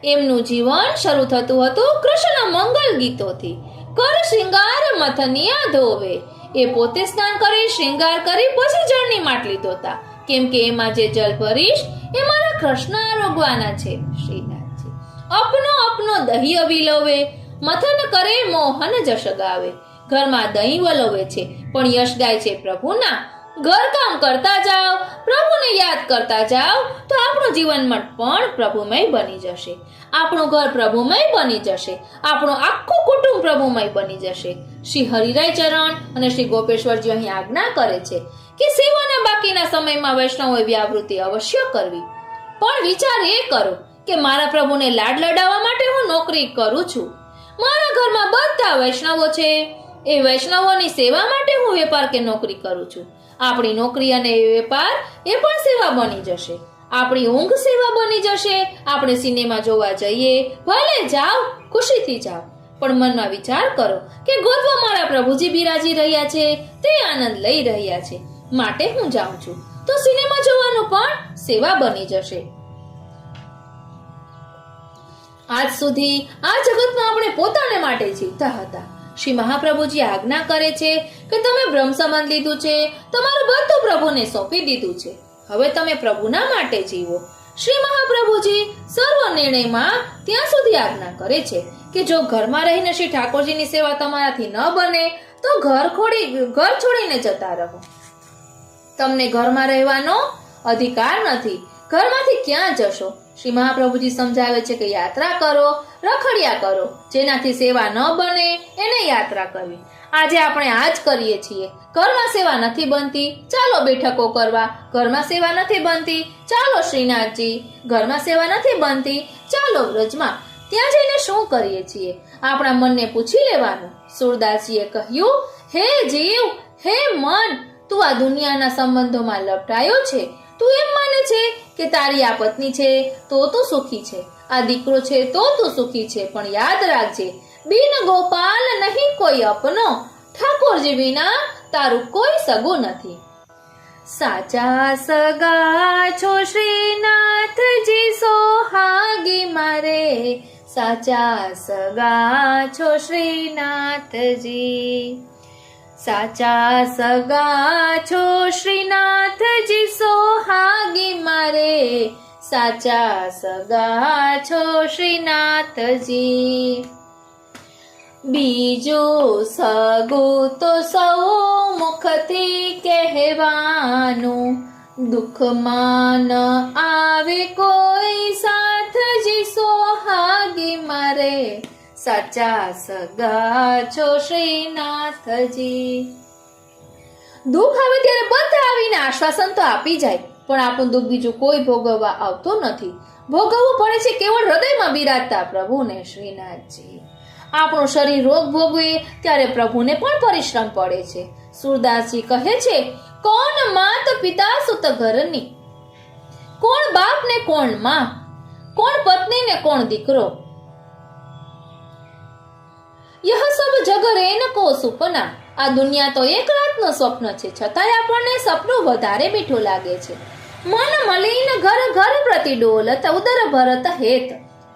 એમનું જીવન શરૂ થતું હતું કૃષ્ણના મંગલ ગીતોથી. કર શૃંગાર મથનિયા ધોવે. એ પોતે સ્નાન કરી શૃંગાર કરી પછી જળની માટલી ધોતા, કેમ કે એમાં જે જલ ભરીશ એ મારા કૃષ્ણ આરોગવાના છે. શ્રીનાથજી અપનો અપનો દહીં અવિલોવે, મથન કરે મોહન જશ ગાવે. ઘરમાં દહીં વલોવે છે પણ યશ ગાય છે પ્રભુના. ઘર કામ કરતા જાઓ, પ્રભુને યાદ કરતા જાઓ તો આપણું જીવન પણ પ્રભુમય બની જશે. આપણું ઘર પ્રભુમય બની જશે. આપણું આખું કુટુંબ પ્રભુમય બની જશે. શ્રી હરિરાય ચરણ અને શ્રી ગોપેશ્વરજી અહીં આજ્ઞા કરે છે કે સેવાના બાકીના સમયમાં વૈષ્ણવોએ વ્યાવૃત્તિ અવશ્ય કરવી. પણ વિચાર એ કરો કે મારા પ્રભુને લાડ લડાવવા માટે હું નોકરી કરું છું. મારા ઘરમાં બધા વૈષ્ણવો છે. એ વૈષ્ણવોની સેવા માટે હું વેપાર કે નોકરી કરું છું. આપણી નોકરી અને વેપાર એ પણ સેવા બની જશે. આપણી ઊંઘ સેવા બની જશે. આપણે સિનેમા જોવા જઈએ, ભલે જાઓ, ખુશીથી જાઓ, પણ મનમાં વિચાર કરો કે ગોદમાં મારા પ્રભુજી બિરાજી રહ્યા છે, તે આનંદ લઈ રહ્યા છે, માટે હું જાઉં છું. તો સિનેમા જોવાનું પણ સેવા બની જશે. આજ સુધી આ જગતમાં આપણે પોતાને માટે જીવતા હતા. શ્રી મહાપ્રભુજી આજ્ઞા કરે છે કે તમે બ્રહ્મ સંબંધ લીધું છે, તમારું બધું પ્રભુને સોંપી દીધું છે. હવે તમે પ્રભુના માટે જીવો. શ્રી મહાપ્રભુજી સર્વ નિર્ણયમાં ત્યાં સુધી આજ્ઞા કરે છે કે જો ઘરમાં રહીને શ્રી ઠાકોરજીની સેવા તમારાથી ન બને તો ઘર છોડીને જતા રહો. તમને ઘરમાં રહેવાનો અધિકાર નથી. ઘરમાંથી ક્યાં જશો? શ્રી મહાપ્રભુજી સમજાવે છે કે યાત્રા કરો, રખડ્યા કરો. જેનાથી સેવા ન બને એને યાત્રા કરવી. આજે આપણે આ જ કરીએ છીએ. ઘરમાં સેવા નથી બનતી, ચાલો બેઠકો કરવા. ઘરમાં સેવા નથી બનતી, ચાલો શ્રીનાથજી. ઘરમાં સેવા નથી બનતી, ચાલો વ્રજમાં. ત્યાં જઈને શું કરીએ છીએ? આપણા મનને પૂછી લેવાનું. સુરદાસજીએ કહ્યું, હે જીવ, હે મન, તું આ દુનિયાના સંબંધોમાં લપટાયો છે. તું એમ માને છે કે તારી આ પત્ની છે તો તું સુખી છે, આ દીકરો છે તો તું સુખી છે. પણ યાદ રાખજે, બિન ગોપાલ નહીં કોઈ અપનો. ઠાકોરજી વિના તારું કોઈ સગું નથી. સાચા સગા છો શ્રીનાથજી સોહાગી મારે. સાચા સગા છો શ્રીનાથજી. સાચા સગા છો શ્રીનાથજી સોહાગી મારે. સાચા સગા છો શ્રીનાથજી. બીજું સગું તો સૌ મુખથી કહેવાનું, દુઃખમાં ન આવે કોઈ સાથજી સોહાગી મારે. સાચા સગા છો શ્રીનાથજી. દુઃખ આવે ત્યારે બધા આવીને આશ્વાસન તો આપી જાય, પણ આપણું દુઃખ બીજું કોઈ ભોગવવા આવતું નથી. ભોગવવું પડે છે કેવળ હૃદયમાં બિરાજતા પ્રભુને. શ્રીનાથજી આપણું શરીર રોગ ભોગવે ત્યારે પ્રભુને પણ પરિશ્રમ પડે છે. સુરદાસજી કહે છે, કોણ માત પિતા સુત ઘરની, કોણ બાપ ને કોણ માં, કોણ પત્ની ને કોણ દીકરો. યહ સબ જગ રેન કો સુપના. આ દુનિયા તો એક રાતનું સ્વપ્ન છે, છતાંય આપણને સપનું વધારે મીઠું લાગે છે. મન મલિન ઘર ઘર પ્રતિ ડોલત ઉદર ભરત હેત.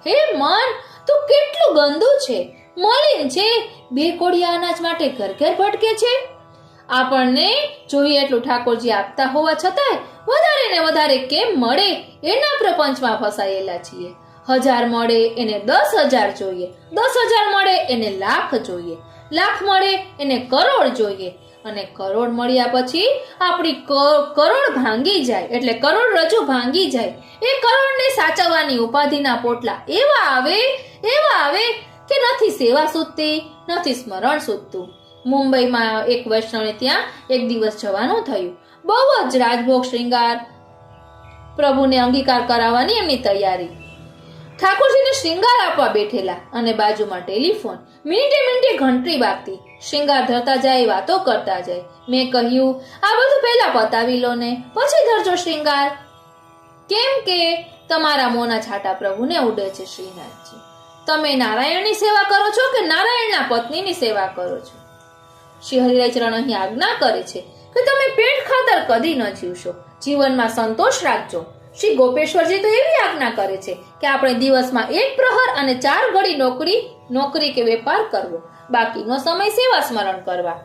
હે મન, તું કેટલું ગંદુ છે, મલિન છે. બે કોડિયા અનાજ માટે ઘર ઘર ભટકે છે. આપણને જોઈએ એટલું ઠાકોરજી આપતા હોવા છતાંય વધારે ને વધારે કેમ મળે એના પ્રપંચમાં ફસાયેલા છીએ. 1000 મળે એને 10,000 જોઈએ, 10,000 મળે એને લાખ જોઈએ, લાખ મળે એને કરોડ જોઈએ, અને કરોડ મળ્યા પછી આપણી કરોડ ભાંગી જાય, એટલે કરોડ રજુ ભાંગી જાય. એ કરોડને સાચવવાની ઉપાધિના પોટલા એવા આવે કે નથી સેવા સૂઝતી, નથી સ્મરણ સૂઝતું. મુંબઈમાં એક વૈષ્ણવને ત્યાં એક દિવસ જવાનું થયું. બહુ જ રાજભોગ શ્રૃંગાર, પ્રભુને અંગીકાર કરાવવાની એમની તૈયારી. ઠાકોરજીને શ્રૃંગાર આપવા બેઠેલા અને બાજુમાં ટેલિફોન. મિનિટે ઘંટડી વાગતી. શ્રૃંગાર ધરતા જાય, વાતો કરતા જાય. મેં કહ્યું, આ બધું પહેલા પતાવી લો ને પછી ધરજો શ્રૃંગાર. કેમ કે તમારા મોંના છાટા પ્રભુને ઉડે છે. શ્રીનાથજી, તમે નારાયણની સેવા કરો છો કે નારાયણના પત્નીની સેવા કરો છો? શ્રી હરિરાય ચરણ અહીં આજ્ઞા કરે છે કે તમે પેટ ખાતર કદી ન જીવશો, જીવનમાં સંતોષ રાખજો. શ્રી ગોપેશ્વરજી તો એવી આજ્ઞા કરે છે કે આપણે દિવસમાં 1 પ્રહર અને 4 ઘડી નોકરી કે વેપાર કરવો. બાકીનો સમય સેવા સ્મરણ કરવા.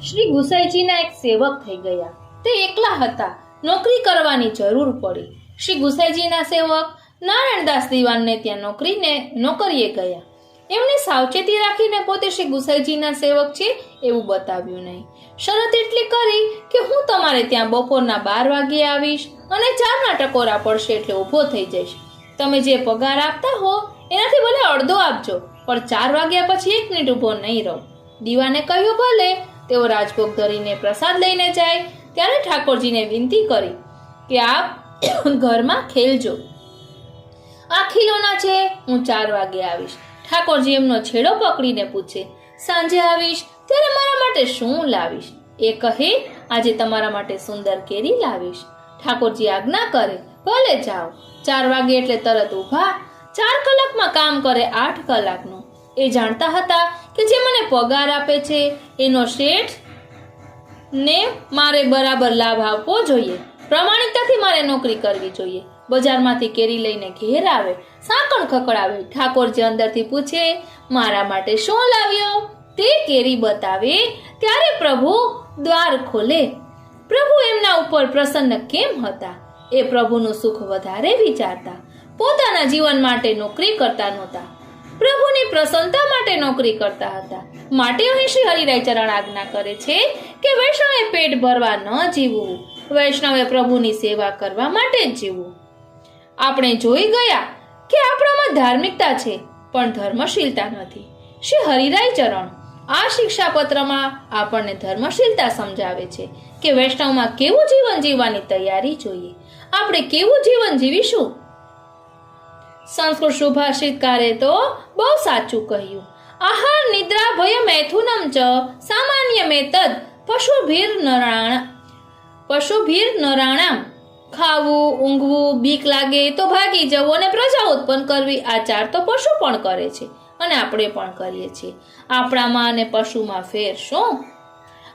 શ્રી ગુસાઈજીના એક સેવક થઈ ગયા. તે એકલા હતા. નોકરી કરવાની જરૂર પડી. શ્રી ગુસાઈજીના સેવક નારાયણદાસ દિવાનને ત્યાં નોકરીએ ગયા. એમને સાવચેતી રાખીને પોતે શ્રી ગુસાઈજીના સેવક છે એવું બતાવ્યું નહીં. શરત એટલી કરી કે હું તમારે ત્યાં બપોરના 12 વાગ્યે આવીશ અને 4ના ટકોરા પડશે એટલે ઊભો થઈ જઈશ. તમે જે પગાર આપતા હો એનાથી ભલે અડધો આપજો, પણ 4 વાગ્યા પછી 1 મિનિટ ઊભો નહીં રહો. દીવાને કહ્યું ભલે. તેઓ રાજભોગ ધરીને પ્રસાદ લઈને જાય ત્યારે ઠાકોરજીને વિનંતી કરી કે આપ ઘરમાં ખેલજો. આ ખીલોના છે, હું 4 વાગે આવીશ. ઠાકોરજી એમનો છેડો પકડીને પૂછે, સાંજે આવીશ ત્યારે મારા માટે શું લાવીશ? એ કહે, આજે તમારા માટે સુંદર કેરી લાવીશ. ઠાકોરજી આજ્ઞા કરે, ભલે જાઓ. 4 વાગે એટલે તરત ઊભા. 4 કલાકમાં કામ કરે 8 કલાકનું. એ જાણતા હતા કે જે મને પગાર આપે છે એનો શેઠ ને મારે બરાબર લાભ આપવો જોઈએ. પ્રમાણિકતાથી મારે નોકરી કરવી જોઈએ. બજારમાંથી કેરી લઈને ઘેર આવે, સાંકળ ખકડાવે. ઠાકોરજી અંદરથી પૂછે, મારા માટે શું લાવ્યો? તે કેરી બતાવે ત્યારે પ્રભુ દ્વાર ખોલે. પ્રભુ એમના ઉપર પ્રસન્ન કેમ હતા? એ પ્રભુનું સુખ વધારે વિચારતા. પોતાના જીવન માટે નોકરી કરતા નહોતા, પ્રભુની પ્રસન્નતા માટે નોકરી કરતા હતા. માટે અહીં શ્રી હરિરાય ચરણ આજ્ઞા કરે છે કે વૈષ્ણવે પેટ ભરવા ન જીવવું, વૈષ્ણવે પ્રભુની સેવા કરવા માટે જ જીવવું. આપણે જોઈ ગયા કે આપણામાં ધાર્મિકતા છે પણ ધર્મશીલતા નથી. શ્રી હરિરાય ચરણ આ શિક્ષાપત્રમાં આપણને ધર્મશીલતા સમજાવે છે કે વૈષ્ણવમાં કેવું જીવન જીવવાની તૈયારી જોઈએ. આપણે કેવું જીવન જીવીશું? સંસ્કૃત સુભાષિતકારે તો બહુ સાચું કહ્યું. આહાર નિદ્રા ભય મૈથુનમ ચ સામાન્ય મેતદ પશુભીર નરાણામ. ખાવું, ઊંઘવું, બીક લાગે તો ભાગી જવું અને પ્રજા ઉત્પન્ન કરવી, આ 4 તો પશુ પણ કરે છે અને આપણે પણ કરીએ છીએ. આપણામાં અને પશુમાં ફેર શું?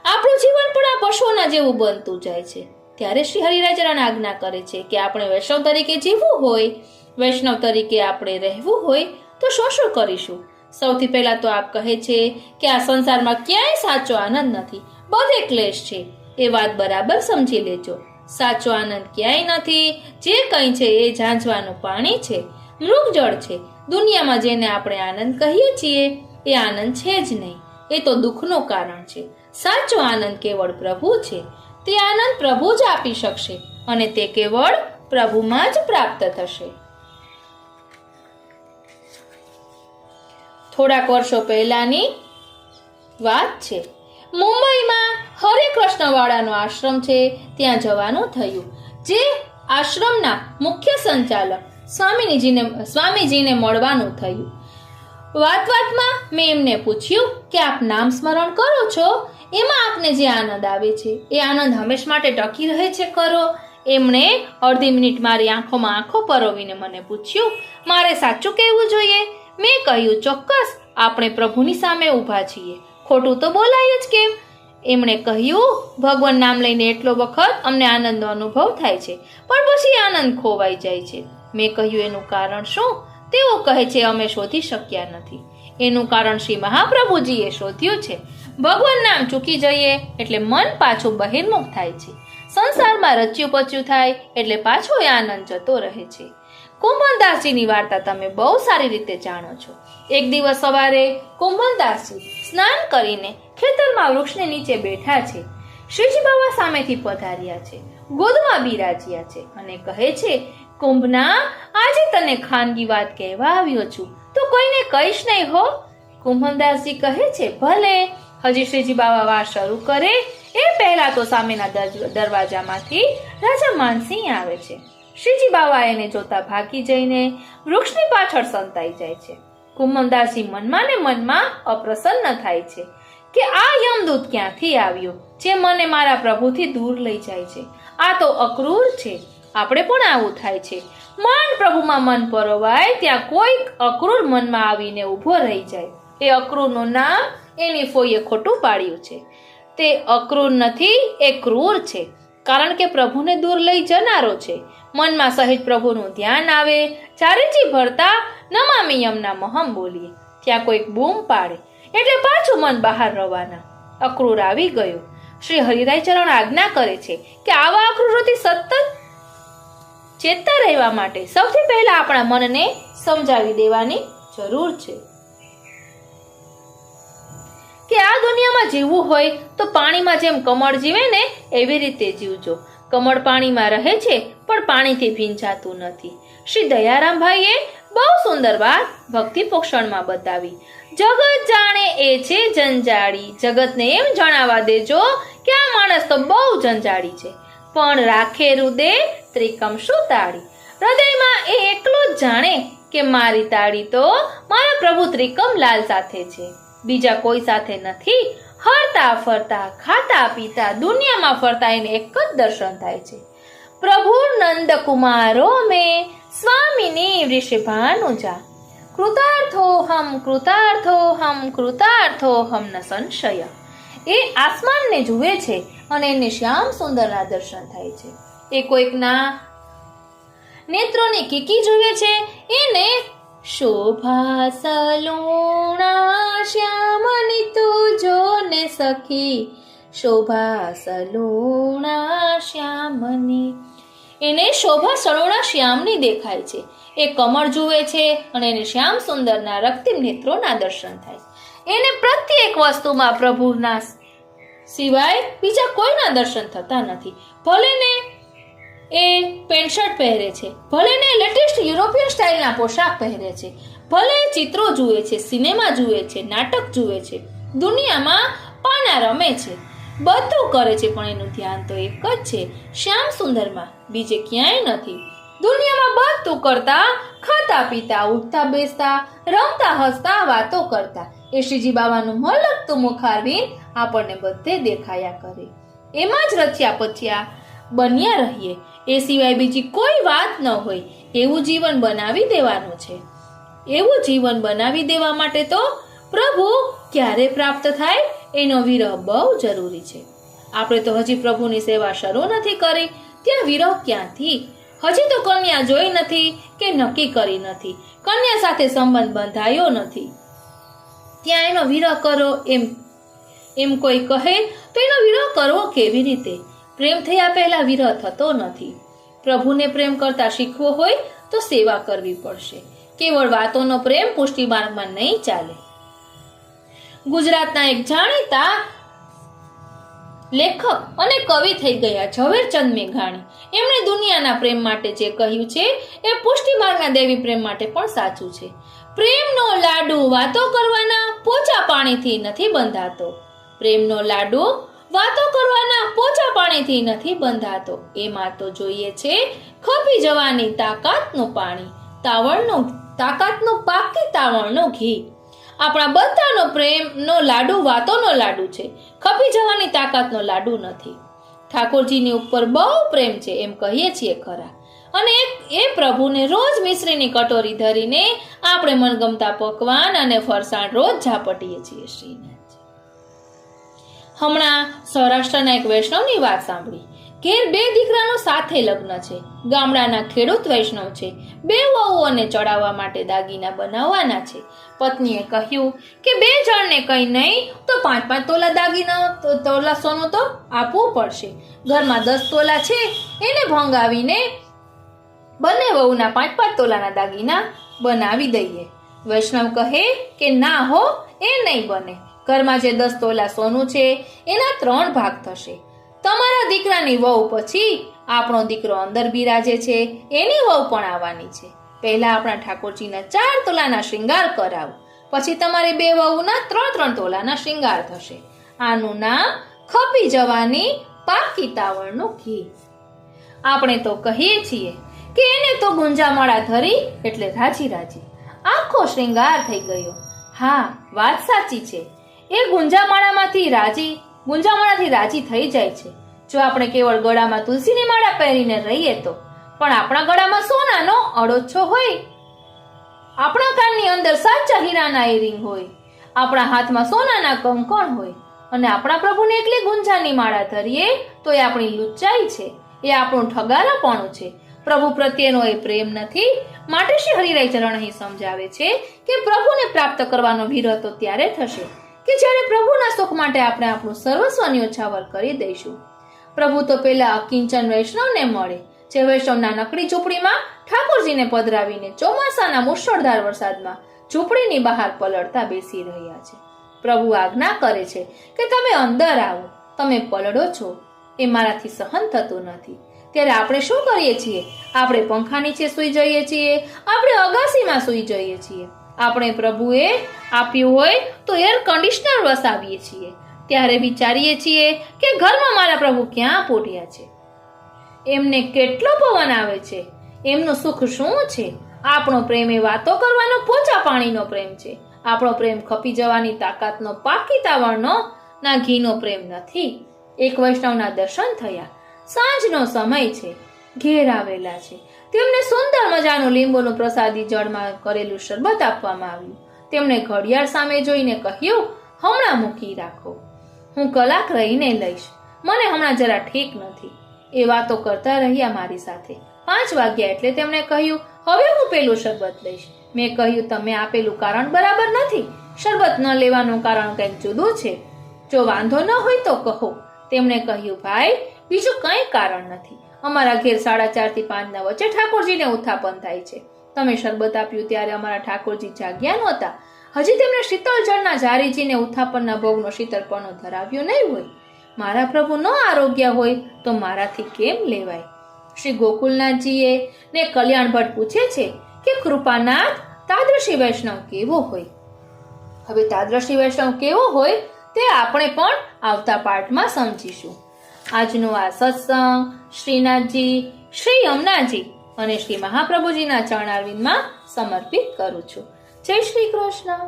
આપણું જીવન પણ આ પશુઓના જેવું બનતું જાય છે. ત્યારે શ્રી હરિરાય ચરણ આજ્ઞા કરે છે કે આપણે વૈષ્ણવ તરીકે જીવવું હોય, વૈષ્ણવ તરીકે આપણે રહેવું હોય તો શું કરીશું? સૌથી પહેલા તો આપ કહે છે કે આ સંસારમાં ક્યાંય સાચો આનંદ નથી, બધે ક્લેશ છે. એ વાત બરાબર સમજી લેજો. સાચો આનંદ ક્યાંય નથી. જે કંઈ છે એ ઝાંઝવાનું પાણી છે, મૃગજળ છે. દુનિયામાં જેને આપણે આનંદ કહીએ છીએ એ આનંદ છે જ નહીં, એ તો દુઃખનું કારણ છે. સાચો આનંદ કેવળ પ્રભુ છે. તે આનંદ પ્રભુ જ આપી શકશે અને તે કેવળ પ્રભુમાં જ પ્રાપ્ત થશે. થોડાક વર્ષો પહેલાની વાત છે. મુંબઈમાં હરે કૃષ્ણ વાળાનો આશ્રમ છે, ત્યાં જવાનું થયું. જે આશ્રમના મુખ્ય સંચાલક સ્વામીજીને મળવાનું થયું. વાતમાં મેં એમને પૂછ્યું કે આપ નામ સ્મરણ કરો છો, એમાં આપને જે આનંદ આવે છે એ આનંદ હંમેશ માટે ટકી રહે છે ખરો? એમણે અડધી મિનિટ મારી આંખોમાં આંખો પરોવીને મને પૂછ્યું, મારે સાચું કહેવું જોઈએ? મેં કહ્યું, ચોક્કસ, આપણે પ્રભુની સામે ઊભા છીએ, ખોટું તો બોલાય જ કેમ? એમણે કહ્યું, ભગવાન નામ લઈને એટલો વખત અમને આનંદનો અનુભવ થાય છે પણ પછી આનંદ ખોવાઈ જાય છે. મેં કહ્યું, એનું કારણ શું? તેઓ કહે છે, અમે શોધી શક્યા નથી. એનું કારણ શ્રી મહાપ્રભુજીએ શોધ્યું છે. ભગવાન નામ ચૂકી જઈએ એટલે મન પાછું બહિર્મુખ થાય છે. સંસારમાં રચ્યું પચ્યું થાય એટલે પાછો એ આનંદ જતો રહે છે. કુંભનદાસજીની વાર્તા તમે બહુ સારી રીતે જાણો છો. એક દિવસ સવારે કુંભનદાસજી સ્નાન કરીને ખેતરમાં વૃક્ષની નીચે બેઠા છે. શ્રીજી બાબા સામેથી પધાર્યા છે, ગોદમાં બિરાજ્યા છે અને કહે છે, કુંભના, આજે તને ખાનગી વાત કહેવા આવ્યો છું, તો કોઈને કહીશ નહીં હો. કુંભનદાસજી કહે છે, ભલે. હજી શ્રીજી બાબા વાત શરૂ કરે એ પહેલા તો સામેના દરવાજામાંથી રાજા માનસિંહ આવે છે. શ્રીજી બાબા એને જોતા ભાગી જઈને વૃક્ષની પાછળ સંતાઈ જાય છે. કુંભનદાસજી મનમાં ને મનમાં અપ્રસન્ન થાય છે કે આ યમદૂત ક્યાંથી આવ્યો જે મને મારા પ્રભુથી દૂર લઈ જાય છે? આ તો અક્રૂર છે. આપણે પણ આવું થાય છે. માંડ પ્રભુમાં મન પરોવાય ત્યાં કોઈક અક્રૂર મનમાં આવીને ઊભો રહી જાય. એ અક્રૂરનું નામ એની ફોઈએ ખોટું પાડ્યું છે. તે અક્રૂર નથી, એ ક્રૂર છે. કારણ કે પ્રભુને દૂર લઈ જનારો છે. મનમાં સહેજ પ્રભુનું ધ્યાન આવે, ચારેચી ભરતા નમામિ યમના મહમ બોલીએ, ત્યાં કોઈક બૂમ પાડે એટલે પાછું મન બહાર રવાના. અક્રૂર આવી ગયો. શ્રી હરિરાય ચરણ આજ્ઞા કરે છે કે આવા અક્રૂરોથી સતત ચેતતા રહેવા માટે સૌથી પહેલા આપણા મનને સમજાવી દેવાની જરૂર છે કે આ દુનિયામાં જીવવું હોય તો પાણીમાં જેમ કમળ જીવે ને એવી રીતે જીવજો. કમળ પાણીમાં રહે છે પણ પાણીથી ભીંજાતું નથી. શ્રી દયારામભાઈએ બહુ સુંદર વાત ભક્તિ પોષણમાં બતાવી. જગત જાણે એ છે જંજાળી, જગતને એમ જણાવવા દેજો કે આ માણસ તો બહુ જંજાળી છે, પણ રાખે હૃદય ત્રિકમ શું તાળી. હૃદયમાં એ એકલો જ જાણે કે મારી તાળી તો મારા પ્રભુ ત્રિકમ લાલ સાથે છે, બીજા કોઈ સાથે નથી. હરતા ફરતા ખાતા પીતા દુનિયામાં ફરતા એને એક જ દર્શન થાય છે. પ્રભુ નંદ કુમારો મેં સ્વામીની વૃષભાનુજા, કૃતાર્થોહમ કૃતાર્થોહમ કૃતાર્થોહમ ન સંશય. એ આસમાનને જુએ છે અને એને શ્યામ સુંદરના દર્શન થાય છે. એ કોઈકના નેત્રોની કીકી જુએ છે, એને શોભા સલુણા શ્યામની તું જો ને સખી, શોભા સલુણા શ્યામની. એને શોભા સલુણા શ્યામની દેખાય છે. એ કમળ જુએ છે અને એને શ્યામ સુંદરના રક્તિમ નેત્રોના દર્શન થાય. એને પ્રત્યેક વસ્તુમાં પ્રભુના સિવાય બીજા કોઈના દર્શન થતા નથી. ભલે ને એ પેન્ટ શર્ટ પહેરે છે, ભલે ને લેટેસ્ટ યુરોપિયન સ્ટાઇલના પોશાક પહેરે છે, ભલે ચિત્રો જુએ છે, સિનેમા જુએ છે, નાટક જુએ છે, દુનિયામાં પાના રમે છે, બધું કરે છે, પણ એનું ધ્યાન તો એક જ છે, શ્યામ સુંદરમાં, બીજે ક્યાંય નથી. દુનિયામાં બધું કરતા, ખાતા પીતા, ઉઠતા બેસતા, રમતા હસતા, વાતો કરતા એ શ્રીજી બાબાનું મલકતું મુખારવિંદ આપણને બધે દેખાયા કરે. એમાં જ રચ્યા પચ્યા બન્યા રહીએ. એ સિવાય બીજી કોઈ વાત ન હોય એવું જીવન બનાવી દેવાનું છે. એવું જીવન બનાવી દેવા માટે તો પ્રભુ ક્યારે પ્રાપ્ત થાય એનો વિરહ બહુ જરૂરી છે. આપણે તો હજી પ્રભુની સેવા શરૂ નથી કરી, ત્યાં વિરહ ક્યાંથી? હજી તો કન્યા જોઈ નથી કે નક્કી કરી નથી, કન્યા સાથે સંબંધ બંધાયો નથી, ત્યાં એનો વિરહ કરો એમ કોઈ કહે તો એનો વિરહ કરવો કેવી રીતે? પ્રેમ થયા પહેલા વિરહ થતો નથી. પ્રભુને પ્રેમ કરતા શીખવો હોય તો સેવા કરવી પડશે. કેવળ વાતોનો પ્રેમ પુષ્ટિ માર્ગમાં નહીં ચાલે. ગુજરાતના એક જાણીતા લેખક અને કવિ થઈ ગયા ઝવેરચંદ મેઘાણી, એમણે દુનિયાના પ્રેમ માટે જે કહ્યું છે એ પુષ્ટિ માર્ગના દેવી પ્રેમ માટે પણ સાચું છે. પ્રેમનો લાડુ વાતો કરવાના પોચા પાણીથી નથી બંધાતો. પ્રેમનો લાડુ વાતો કરવાના પોચા પાણીથી નથી બંધાતો. એમાં તો જોઈએ છે ખપી જવાની તાકાતનું પાણી, તાકાતનું પાકી તાવણનું ઘી. આપણા બધાનો પ્રેમનો લાડુ વાતોનો લાડુ છે, ખપી જવાની તાકાતનો લાડુ નથી. ઠાકોરજીની ઉપર બહુ પ્રેમ છે એમ કહીએ છીએ ખરા, અને એ પ્રભુને રોજ મિશ્રીની કટોરી ધરીને આપણે મનગમતા પકવાન અને ફરસાણ રોજ ઝાપટીએ છીએ. શ્રીનાથજી, હમણાં સૌરાષ્ટ્રના એક વૈષ્ણવની વાત સાંભળી. ઘેર 2 દીકરાનો સાથે લગ્ન છે, ગામડાના ખેડૂત વૈષ્ણવ છે, 2 વહુઓને ચડાવવા માટે દાગીના બનાવવાના છે. પત્નીએ કહ્યું કે 2 જણને કંઈ નહીં તો 5-5 તોલા દાગીના તોલા સોનું તો આપવું પડશે. ઘરમાં 10 તોલા છે, એને ભંગાવીને બંને વહુના 5-5 તોલાના દાગીના બનાવી દઈએ. વૈષ્ણવ કહે કે ના હો, એ નહીં બને. ઘરમાં જે 10 તોલા સોનું છે એના 3 ભાગ થશે. તમારા દીકરાની વહુ પછી આપણો દીકરો અંદર બિરાજે છે, એની વહુ પણ આવવાની છે. પહેલા આપણા ઠાકોરજીના 4 તોલાના શ્રૃંગાર કરાવો, પછી તમારી 2 વહુના 3-3 તોલાના શ્રૃંગાર થશે. આનું નામ ખપી જવાની પાકી તાવણનું ઘી. આપણે તો કહીએ છીએ કે એને તો ગુંજામાળા ધરી એટલે રાજી રાજી, આખો શ્રૃંગાર થઈ ગયો. હા, વાત સાચી છે. એ ગુંજામાળાથી રાજી થઈ જાય છે જો આપણે કેવળ ગળામાં તુલસીની માળા પહેરીને રહીએ તો. પણ આપણા ગળામાં સોનાનો અડોછો હોય, આપણા કાનની અંદર સાચા હીરાના ઇયરિંગ હોય, આપણા હાથમાં સોનાના કંકણ હોય, અને આપણા પ્રભુને એકલી ગુંજાની માળા ધરીએ તો એ આપણી લુચ્ચાઈ છે, એ આપણું ઠગારાપણું છે, પ્રભુ પ્રત્યેનો એ પ્રેમ નથી. માટે શ્રી હરિરાય ચરણ અહીં સમજાવે છે કે પ્રભુને પ્રાપ્ત કરવાનો વિરહ તો ત્યારે થશે કે જ્યારે પ્રભુના સુખ માટે આપણે આપણું સર્વસ્વ ન્યોછાવર કરી દઈશું. પ્રભુ તો પેલા અકિંચન વૈષ્ણવને મળે જે વૈષ્ણવના નકડી ઝૂંપડીમાં ઠાકોરજીને પધરાવીને ચોમાસાના મુશળધાર વરસાદમાં ઝૂંપડીની બહાર પલળતા બેસી રહ્યા છે. પ્રભુ આજ્ઞા કરે છે કે તમે અંદર આવો, તમે પલળો છો, એ મારાથી સહન થતું નથી. ત્યારે આપણે શું કરીએ છીએ? આપણે પંખા નીચે સૂઈ જઈએ છીએ, આપણે અગાસીમાં સૂઈ જઈએ છીએ. આપણે પ્રભુએ આપ્યું હોય તો એર કન્ડિશનર વસાવીએ છીએ. ત્યારે વિચારીએ છીએ કે ઘરમાં મારા પ્રભુ ક્યાં પોઢ્યા છે, એમને કેટલો પવન આવે છે, એમનું સુખ શું છે. આપણો પ્રેમ એ વાતો કરવાનો પોચા પાણીનો પ્રેમ છે. આપણો પ્રેમ ખપી જવાની તાકાતનો પાકીતાવળનો ના ઘીનો પ્રેમ નથી. એક વૈષ્ણવના દર્શન થયા, સાંજનો સમય છે, ઘેર આવેલા છે, તેમને સુંદર મજાનું લીંબુનું પ્રસાદી જળમાં કરેલું શરબત આપવામાં આવ્યું. તેમણે ઘડિયાળ સામે જોઈને કહ્યું, હમણાં મૂકી રાખો, હું કલાક રહીને લઈશ, મને હમણાં જરા ઠીક નથી. એ વાતો કરતા રહ્યા મારી સાથે. 5 વાગ્યા એટલે તેમણે કહ્યું, હવે હું પેલું શરબત લઈશ. મેં કહ્યું, તમે આપેલું કારણ બરાબર નથી, શરબત ન લેવાનું કારણ કંઈક જુદું છે. જો વાંધો ન હોય તો કહો. તેમણે કહ્યું, ભાઈ બીજું કંઈ કારણ નથી, અમારા ઘેર 4:30 થી 5 વચ્ચે ઠાકોરજીને ઉત્થાપન થાય છે. તમે શરબત આપ્યું ત્યારે અમારા ઠાકોરજી જાગ્યા નહોતા. હજી તેમણે શીતળ જળના જારીજીને ઉત્થાપનના ભોગનો શીતળપણો ધરાવ્યો નહીં હોય. મારા પ્રભુ ન આરોગ્ય હોય તો મારાથી કેમ લેવાય? શ્રી ગોકુલનાથજીએ ને કલ્યાણ ભટ્ટ પૂછે છે કે કૃપાનાથ તાદ્રશી વૈષ્ણવ કેવો હોય? હવે તાદ્રશી વૈષ્ણવ કેવો હોય તે આપણે પણ આવતા પાઠમાં સમજીશું. આજનો આ સત્સંગ શ્રીનાથજી, શ્રી યમુનાજી અને શ્રી મહાપ્રભુજીના ચરણારવિંદમાં સમર્પિત કરું છું. જય શ્રી કૃષ્ણ.